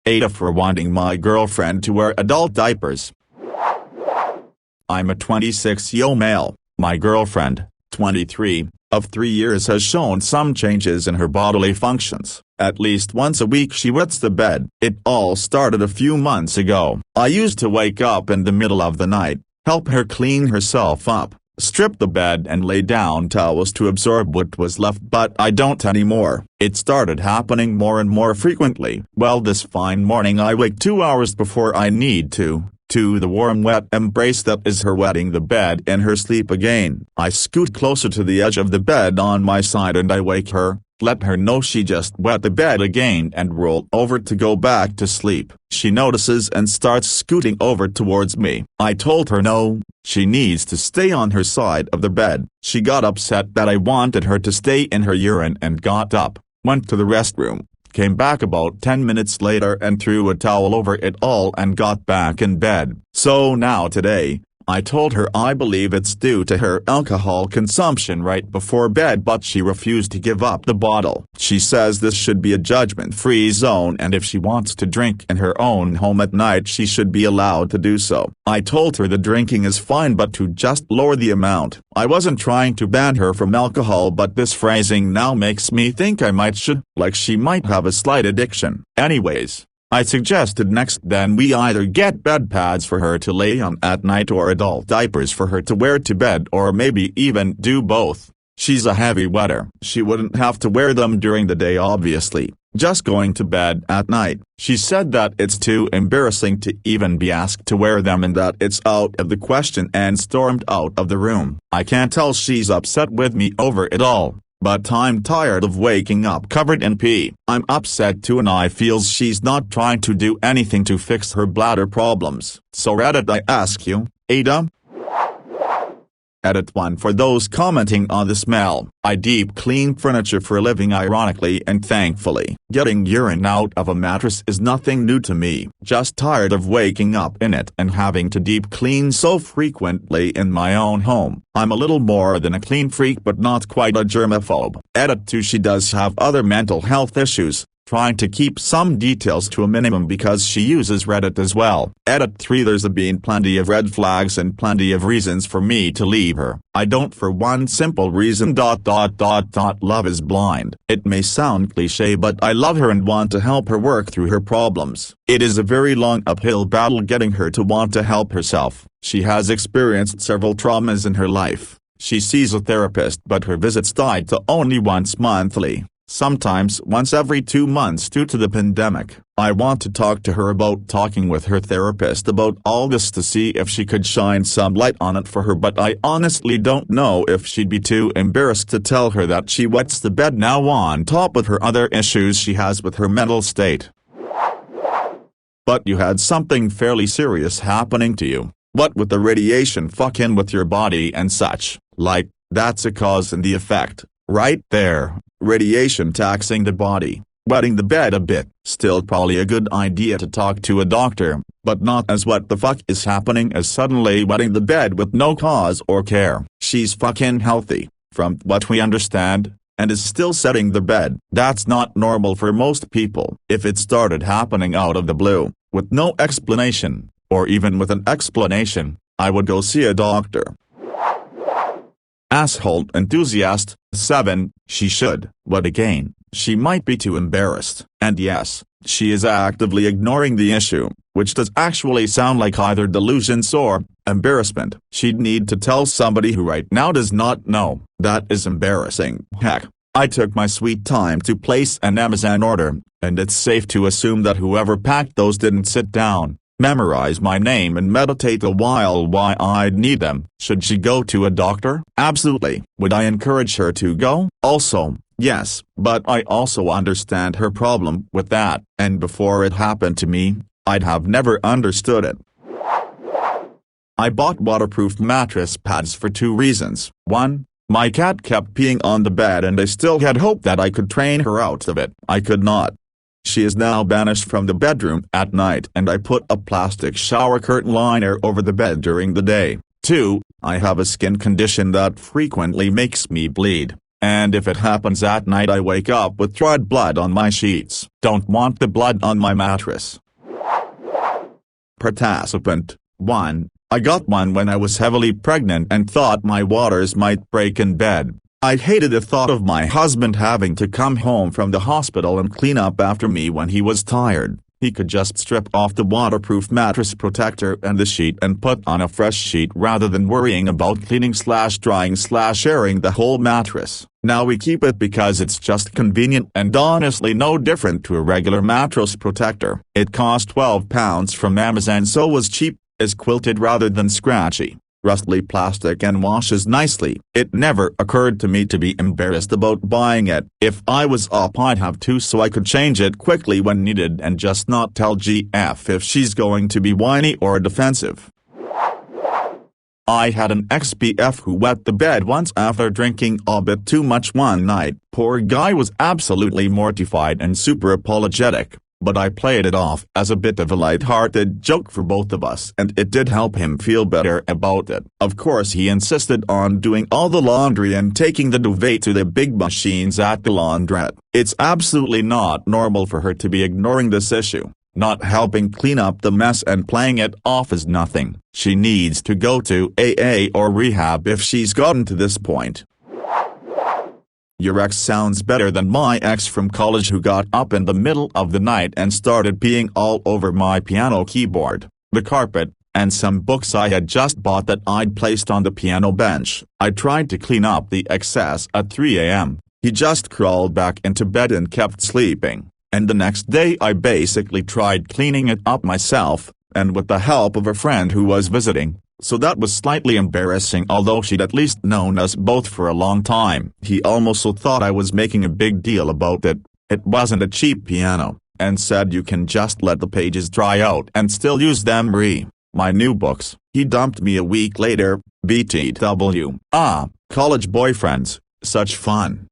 AITA for wanting my girlfriend to wear adult diapers. I'm a 26-year-old male. My girlfriend, 23, of 3 years has shown some changes in her bodily functions. At least once a week she wets the bed. It all started a few months ago. I used to wake up in the middle of the night, help her clean herself up, strip the bed and lay down towels to absorb what was left, but I don't anymore. It started happening more and more frequently. Well, this fine morning I wake 2 hours before I need to the warm wet embrace that is her wetting the bed in her sleep again. I scoot closer to the edge of the bed on my side and I wake her, let her know she just wet the bed again and roll over to go back to sleep. She notices and starts scooting over towards me. I told her no, she needs to stay on her side of the bed. She got upset that I wanted her to stay in her urine and got up, went to the restroom, came back about 10 minutes later and threw a towel over it all and got back in bed. So now today, I told her I believe it's due to her alcohol consumption right before bed, but she refused to give up the bottle. She says this should be a judgment-free zone and if she wants to drink in her own home at night she should be allowed to do so. I told her the drinking is fine but to just lower the amount. I wasn't trying to ban her from alcohol, but this phrasing now makes me think I should, like she might have a slight addiction. Anyways, I suggested next then we either get bed pads for her to lay on at night or adult diapers for her to wear to bed, or maybe even do both. She's a heavy wetter. She wouldn't have to wear them during the day obviously, just going to bed at night. She said that it's too embarrassing to even be asked to wear them and that it's out of the question and stormed out of the room. I can tell she's upset with me over it all. But I'm tired of waking up covered in pee. I'm upset too and I feels she's not trying to do anything to fix her bladder problems. So Reddit, I ask you, AITA? Edit 1 for those commenting on the smell. I deep clean furniture for a living ironically and thankfully. Getting urine out of a mattress is nothing new to me. Just tired of waking up in it and having to deep clean so frequently in my own home. I'm a little more than a clean freak but not quite a germaphobe. Edit 2 she does have other mental health issues, trying to keep some details to a minimum because she uses Reddit as well. Edit 3 there's been plenty of red flags and plenty of reasons for me to leave her. I don't for one simple reason ... Love is blind. It may sound cliche but I love her and want to help her work through her problems. It is a very long uphill battle getting her to want to help herself. She has experienced several traumas in her life. She sees a therapist but her visits tied to only once monthly. Sometimes once every 2 months due to the pandemic. I want to talk to her about talking with her therapist about all this to see if she could shine some light on it for her, but I honestly don't know if she'd be too embarrassed to tell her that she wets the bed now on top of her other issues she has with her mental state. But you had something fairly serious happening to you. What with the radiation fucking with your body and such, like, that's a cause and the effect, right there. Radiation taxing the body, wetting the bed a bit. Still probably a good idea to talk to a doctor, but not as what the fuck is happening as suddenly wetting the bed with no cause or care. She's fucking healthy, from what we understand, and is still setting the bed. That's not normal for most people. If it started happening out of the blue, with no explanation, or even with an explanation, I would go see a doctor. Asshole enthusiast. 7. She should. But again, she might be too embarrassed. And yes, she is actively ignoring the issue, which does actually sound like either delusions or embarrassment. She'd need to tell somebody who right now does not know. That is embarrassing. Heck, I took my sweet time to place an Amazon order, and it's safe to assume that whoever packed those didn't sit down, memorize my name and meditate a while why I'd need them. Should she go to a doctor? Absolutely. Would I encourage her to go? Also, yes, but I also understand her problem with that, and before it happened to me, I'd have never understood it. I bought waterproof mattress pads for 2 reasons. 1, my cat kept peeing on the bed and I still had hope that I could train her out of it. I could not. She is now banished from the bedroom at night and I put a plastic shower curtain liner over the bed during the day. 2, I have a skin condition that frequently makes me bleed, and if it happens at night I wake up with dried blood on my sheets. Don't want the blood on my mattress. Participant 1. I got one when I was heavily pregnant and thought my waters might break in bed. I hated the thought of my husband having to come home from the hospital and clean up after me when he was tired. He could just strip off the waterproof mattress protector and the sheet and put on a fresh sheet rather than worrying about cleaning/drying/airing the whole mattress. Now we keep it because it's just convenient and honestly no different to a regular mattress protector. It cost £12 from Amazon, so was cheap, is quilted rather than scratchy, rustly plastic and washes nicely. It never occurred to me to be embarrassed about buying it. If I was up I'd have two so I could change it quickly when needed and just not tell GF if she's going to be whiny or defensive. I had an ex-BF who wet the bed once after drinking a bit too much one night. Poor guy was absolutely mortified and super apologetic, but I played it off as a bit of a light-hearted joke for both of us and it did help him feel better about it. Of course he insisted on doing all the laundry and taking the duvet to the big machines at the laundrette. It's absolutely not normal for her to be ignoring this issue, not helping clean up the mess and playing it off as nothing. She needs to go to AA or rehab if she's gotten to this point. Your ex sounds better than my ex from college who got up in the middle of the night and started peeing all over my piano keyboard, the carpet, and some books I had just bought that I'd placed on the piano bench. I tried to clean up the excess at 3 a.m. He just crawled back into bed and kept sleeping, and the next day I basically tried cleaning it up myself, and with the help of a friend who was visiting. So that was slightly embarrassing, although she'd at least known us both for a long time. He almost thought I was making a big deal about it. It wasn't a cheap piano, and said you can just let the pages dry out and still use them. My new books. He dumped me a week later. BTW. College boyfriends, such fun.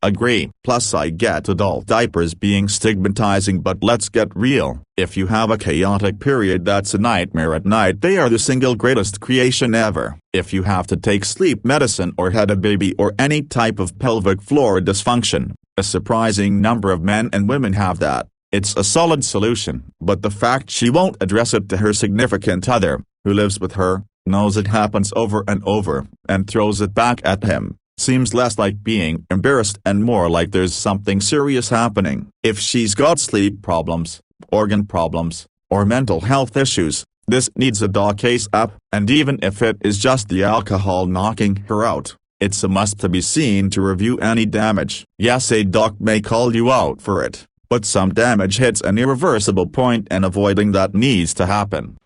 Agree. Plus I get adult diapers being stigmatizing, but let's get real. If you have a chaotic period that's a nightmare at night, they are the single greatest creation ever. If you have to take sleep medicine or had a baby or any type of pelvic floor dysfunction, a surprising number of men and women have that. It's a solid solution. But the fact she won't address it to her significant other, who lives with her, knows it happens over and over, and throws it back at him, seems less like being embarrassed and more like there's something serious happening. If she's got sleep problems, organ problems, or mental health issues, this needs a doc case up, and even if it is just the alcohol knocking her out, it's a must to be seen to review any damage. Yes, a doc may call you out for it, but some damage hits an irreversible point and avoiding that needs to happen.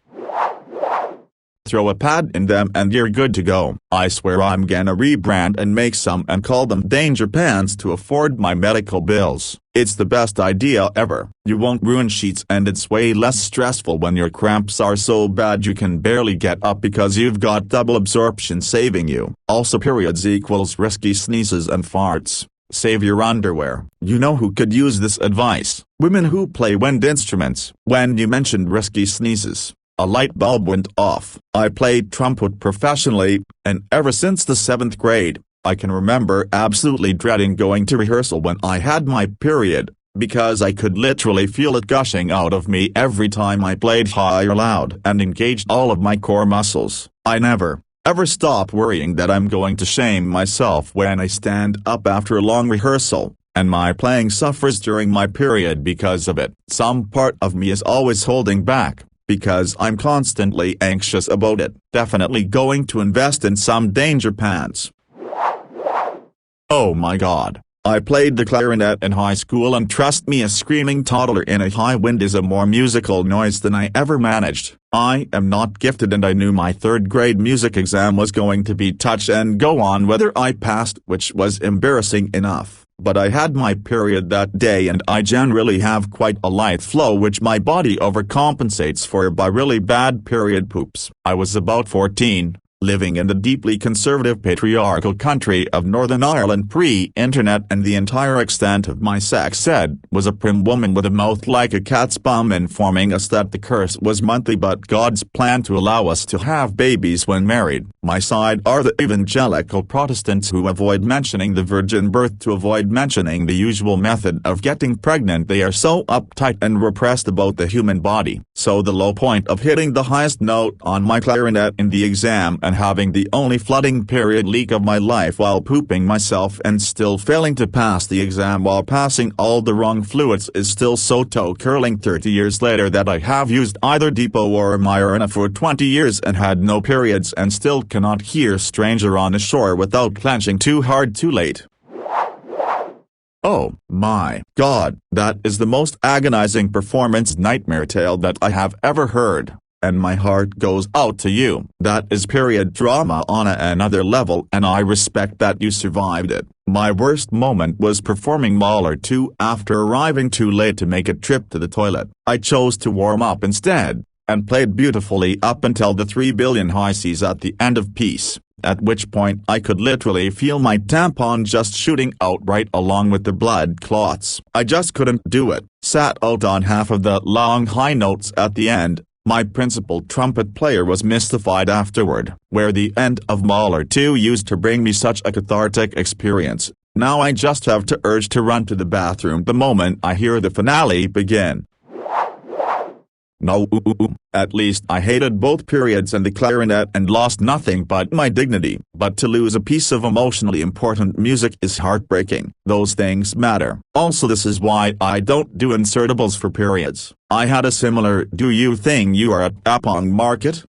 Throw a pad in them and you're good to go. I swear I'm gonna rebrand and make some and call them Danger Pants to afford my medical bills. It's the best idea ever. You won't ruin sheets and it's way less stressful when your cramps are so bad you can barely get up because you've got double absorption saving you. Also periods equals risky sneezes and farts. Save your underwear. You know who could use this advice? Women who play wind instruments. When you mentioned risky sneezes, a light bulb went off. I played trumpet professionally, and ever since the 7th grade, I can remember absolutely dreading going to rehearsal when I had my period, because I could literally feel it gushing out of me every time I played high or loud and engaged all of my core muscles. I never, ever stop worrying that I'm going to shame myself when I stand up after a long rehearsal, and my playing suffers during my period because of it. Some part of me is always holding back, because I'm constantly anxious about it. Definitely going to invest in some Danger Pants. Oh my god. I played the clarinet in high school and trust me, a screaming toddler in a high wind is a more musical noise than I ever managed. I am not gifted and I knew my 3rd grade music exam was going to be touch and go on whether I passed, which was embarrassing enough. But I had my period that day and I generally have quite a light flow which my body overcompensates for by really bad period poops. I was about 14, living in the deeply conservative patriarchal country of Northern Ireland pre-internet, and the entire extent of my sex ed was a prim woman with a mouth like a cat's bum informing us that the curse was monthly but God's plan to allow us to have babies when married. My side are the evangelical Protestants who avoid mentioning the virgin birth to avoid mentioning the usual method of getting pregnant. They are so uptight and repressed about the human body. So the low point of hitting the highest note on my clarinet in the exam and having the only flooding period leak of my life while pooping myself and still failing to pass the exam while passing all the wrong fluids is still so toe-curling 30 years later that I have used either Depot or Myrna for 20 years and had no periods and still cannot hear Stranger on the Shore without clenching too hard too late. Oh my God, that is the most agonizing performance nightmare tale that I have ever heard. And my heart goes out to you. That is period drama on another level, and I respect that you survived it. My worst moment was performing Mahler 2 after arriving too late to make a trip to the toilet. I chose to warm up instead, and played beautifully up until the 3 billion high Cs at the end of piece, at which point I could literally feel my tampon just shooting out right along with the blood clots. I just couldn't do it. Sat out on half of the long high notes at the end. My principal trumpet player was mystified afterward, where the end of Mahler 2 used to bring me such a cathartic experience. Now I just have to urge to run to the bathroom the moment I hear the finale begin. No, at least I hated both periods and the clarinet and lost nothing but my dignity. But to lose a piece of emotionally important music is heartbreaking. Those things matter. Also, this is why I don't do insertables for periods. I had a similar "do you thing you are at Apong Market?"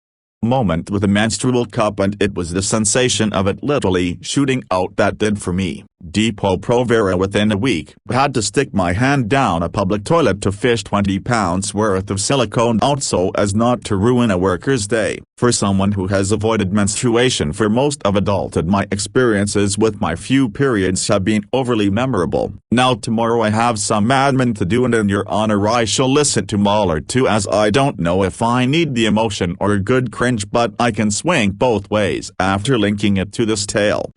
moment with a menstrual cup, and it was the sensation of it literally shooting out that did for me. Depot Provera within a week. Had to stick my hand down a public toilet to fish 20 pounds worth of silicone out so as not to ruin a worker's day. For someone who has avoided menstruation for most of adulthood, my experiences with my few periods have been overly memorable. Now tomorrow I have some admin to do, and in your honor I shall listen to Mahler 2, as I don't know if I need the emotion or good cringe, but I can swing both ways after linking it to this tale.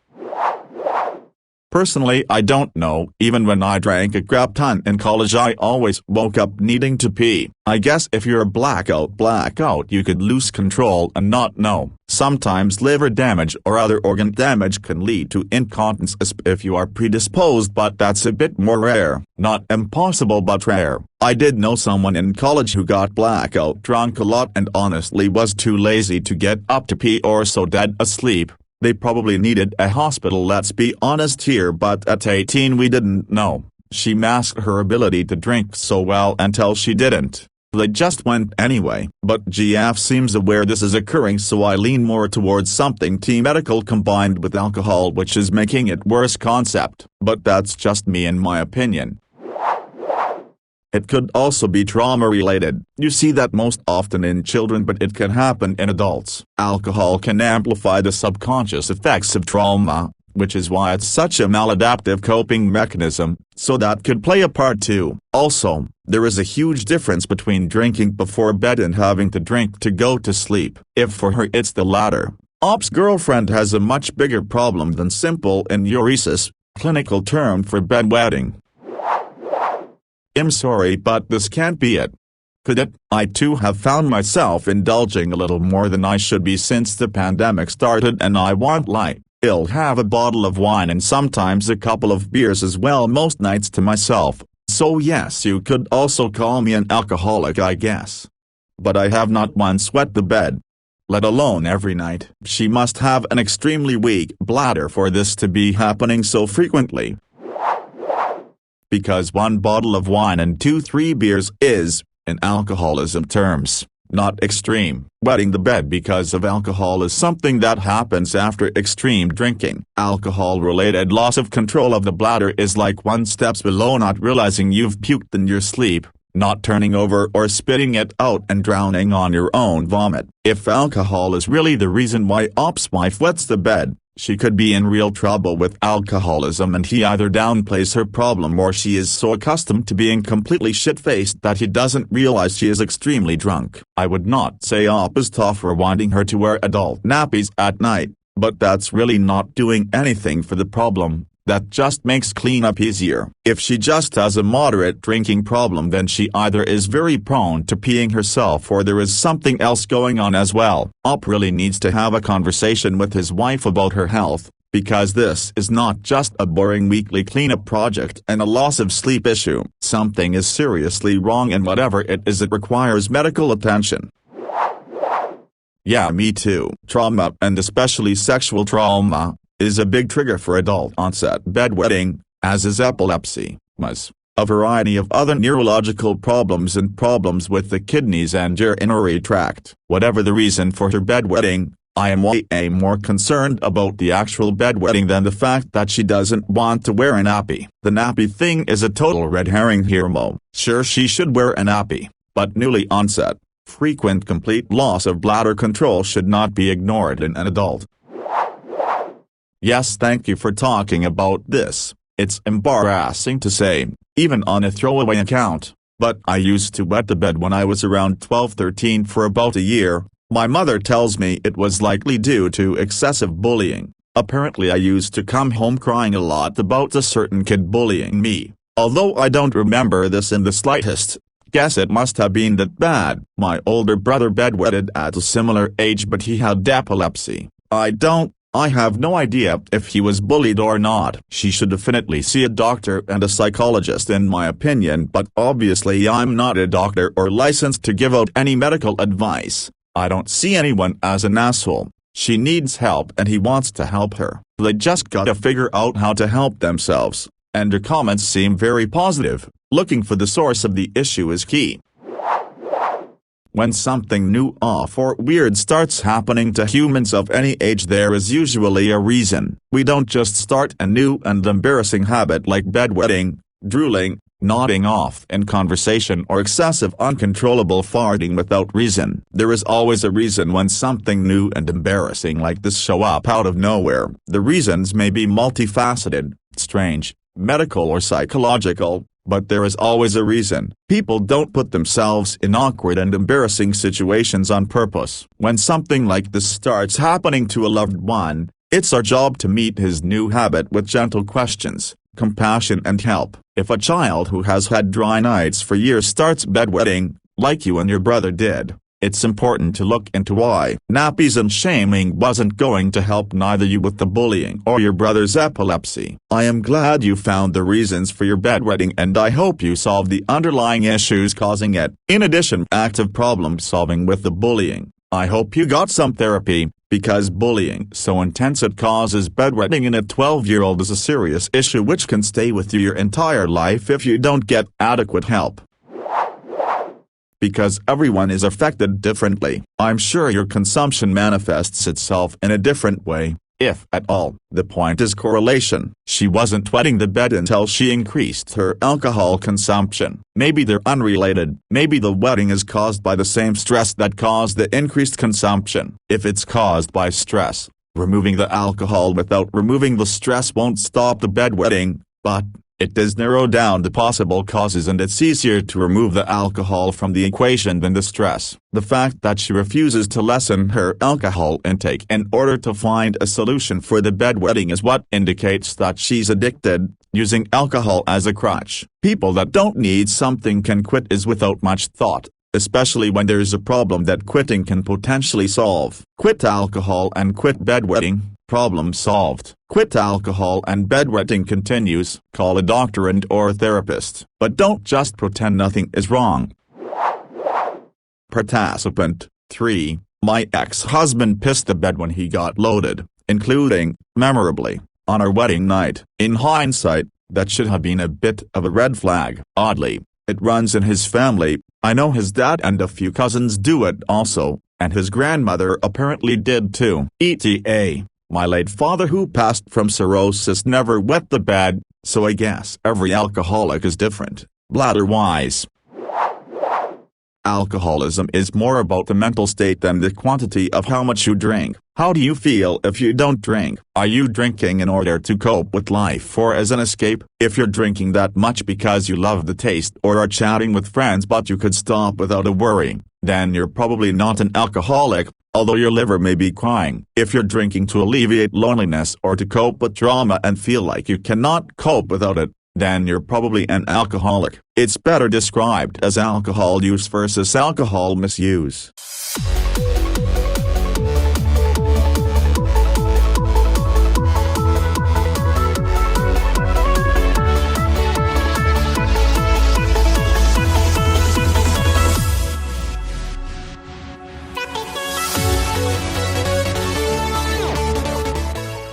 Personally, I don't know. Even when I drank a crap ton in college, I always woke up needing to pee. I guess if you're blackout, you could lose control and not know. Sometimes liver damage or other organ damage can lead to incontinence if you are predisposed, but that's a bit more rare. Not impossible, but rare. I did know someone in college who got blackout drunk a lot and honestly was too lazy to get up to pee or so dead asleep. They probably needed a hospital, let's be honest here, but at 18 we didn't know. She masked her ability to drink so well until she didn't. They just went anyway. But GF seems aware this is occurring, so I lean more towards something medical combined with alcohol, which is making it worse concept. But that's just me in my opinion. It could also be trauma-related. You see that most often in children, but it can happen in adults. Alcohol can amplify the subconscious effects of trauma, which is why it's such a maladaptive coping mechanism, so that could play a part too. Also, there is a huge difference between drinking before bed and having to drink to go to sleep. If for her it's the latter, Op's girlfriend has a much bigger problem than simple enuresis, clinical term for bedwetting. I'm sorry, but this can't be it. Could it? I too have found myself indulging a little more than I should be since the pandemic started, and I won't lie, I'll have a bottle of wine and sometimes a couple of beers as well most nights to myself. So yes, you could also call me an alcoholic, I guess. But I have not once wet the bed, let alone every night. She must have an extremely weak bladder for this to be happening so frequently. Because one bottle of wine and 2-3 beers is, in alcoholism terms, not extreme. Wetting the bed because of alcohol is something that happens after extreme drinking. Alcohol-related loss of control of the bladder is like 1 step below not realizing you've puked in your sleep, not turning over or spitting it out and drowning on your own vomit. If alcohol is really the reason why Op's wife wets the bed, She could be in real trouble with alcoholism, and he either downplays her problem or she is so accustomed to being completely shit-faced that he doesn't realize she is extremely drunk. I would not say Op is tough for wanting her to wear adult nappies at night, but that's really not doing anything for the problem. That just makes cleanup easier. If she just has a moderate drinking problem, then she either is very prone to peeing herself or there is something else going on as well. Op really needs to have a conversation with his wife about her health, because this is not just a boring weekly cleanup project and a loss of sleep issue. Something is seriously wrong, and whatever it is, it requires medical attention. Yeah, me too. Trauma, and especially sexual trauma, is a big trigger for adult-onset bedwetting, as is epilepsy, MS, a variety of other neurological problems and problems with the kidneys and urinary tract. Whatever the reason for her bedwetting, I am way more concerned about the actual bedwetting than the fact that she doesn't want to wear a nappy. The nappy thing is a total red herring here, Mo. Sure, she should wear a nappy, but newly onset, frequent complete loss of bladder control should not be ignored in an adult. Yes, thank you for talking about this. It's embarrassing to say, even on a throwaway account, but I used to wet the bed when I was around 12-13 for about a year. My mother tells me it was likely due to excessive bullying. Apparently I used to come home crying a lot about a certain kid bullying me. Although I don't remember this in the slightest, guess it must have been that bad. My older brother bedwetted at a similar age, but he had epilepsy. I have no idea if he was bullied or not. She should definitely see a doctor and a psychologist in my opinion, but obviously I'm not a doctor or licensed to give out any medical advice. I don't see anyone as an asshole. She needs help and he wants to help her. They just gotta figure out how to help themselves. And her comments seem very positive. Looking for the source of the issue is key. When something new, off, or weird starts happening to humans of any age, there is usually a reason. We don't just start a new and embarrassing habit like bedwetting, drooling, nodding off in conversation, or excessive uncontrollable farting without reason. There is always a reason when something new and embarrassing like this show up out of nowhere. The reasons may be multifaceted, strange, medical, or psychological, but there is always a reason. People don't put themselves in awkward and embarrassing situations on purpose. When something like this starts happening to a loved one, it's our job to meet his new habit with gentle questions, compassion, and help. If a child who has had dry nights for years starts bedwetting, like you and your brother did, it's important to look into why. Nappies and shaming wasn't going to help neither you with the bullying or your brother's epilepsy. I am glad you found the reasons for your bedwetting, and I hope you solve the underlying issues causing it. In addition, active problem solving with the bullying. I hope you got some therapy, because bullying so intense it causes bedwetting in a 12-year-old is a serious issue which can stay with you your entire life if you don't get adequate help. Because everyone is affected differently. I'm sure your consumption manifests itself in a different way, if at all. The point is correlation. She wasn't wetting the bed until she increased her alcohol consumption. Maybe they're unrelated. Maybe the wetting is caused by the same stress that caused the increased consumption. If it's caused by stress, removing the alcohol without removing the stress won't stop the bedwetting, but it does narrow down the possible causes, and it's easier to remove the alcohol from the equation than the stress. The fact that she refuses to lessen her alcohol intake in order to find a solution for the bedwetting is what indicates that she's addicted, using alcohol as a crutch. People that don't need something can quit is without much thought, especially when there's a problem that quitting can potentially solve. Quit alcohol and quit bedwetting. Problem solved. Quit alcohol and bedwetting continues. Call a doctor and or therapist. But don't just pretend nothing is wrong. Participant 3. My ex-husband pissed the bed when he got loaded, including, memorably, on our wedding night. In hindsight, that should have been a bit of a red flag. Oddly, it runs in his family. I know his dad and a few cousins do it also, and his grandmother apparently did too. ETA. My late father, who passed from cirrhosis, never wet the bed, so I guess every alcoholic is different, bladder-wise. Alcoholism is more about the mental state than the quantity of how much you drink. How do you feel if you don't drink? Are you drinking in order to cope with life or as an escape? If you're drinking that much because you love the taste or are chatting with friends but you could stop without a worry, then you're probably not an alcoholic, although your liver may be crying. If you're drinking to alleviate loneliness or to cope with trauma and feel like you cannot cope without it, then you're probably an alcoholic. It's better described as alcohol use versus alcohol misuse.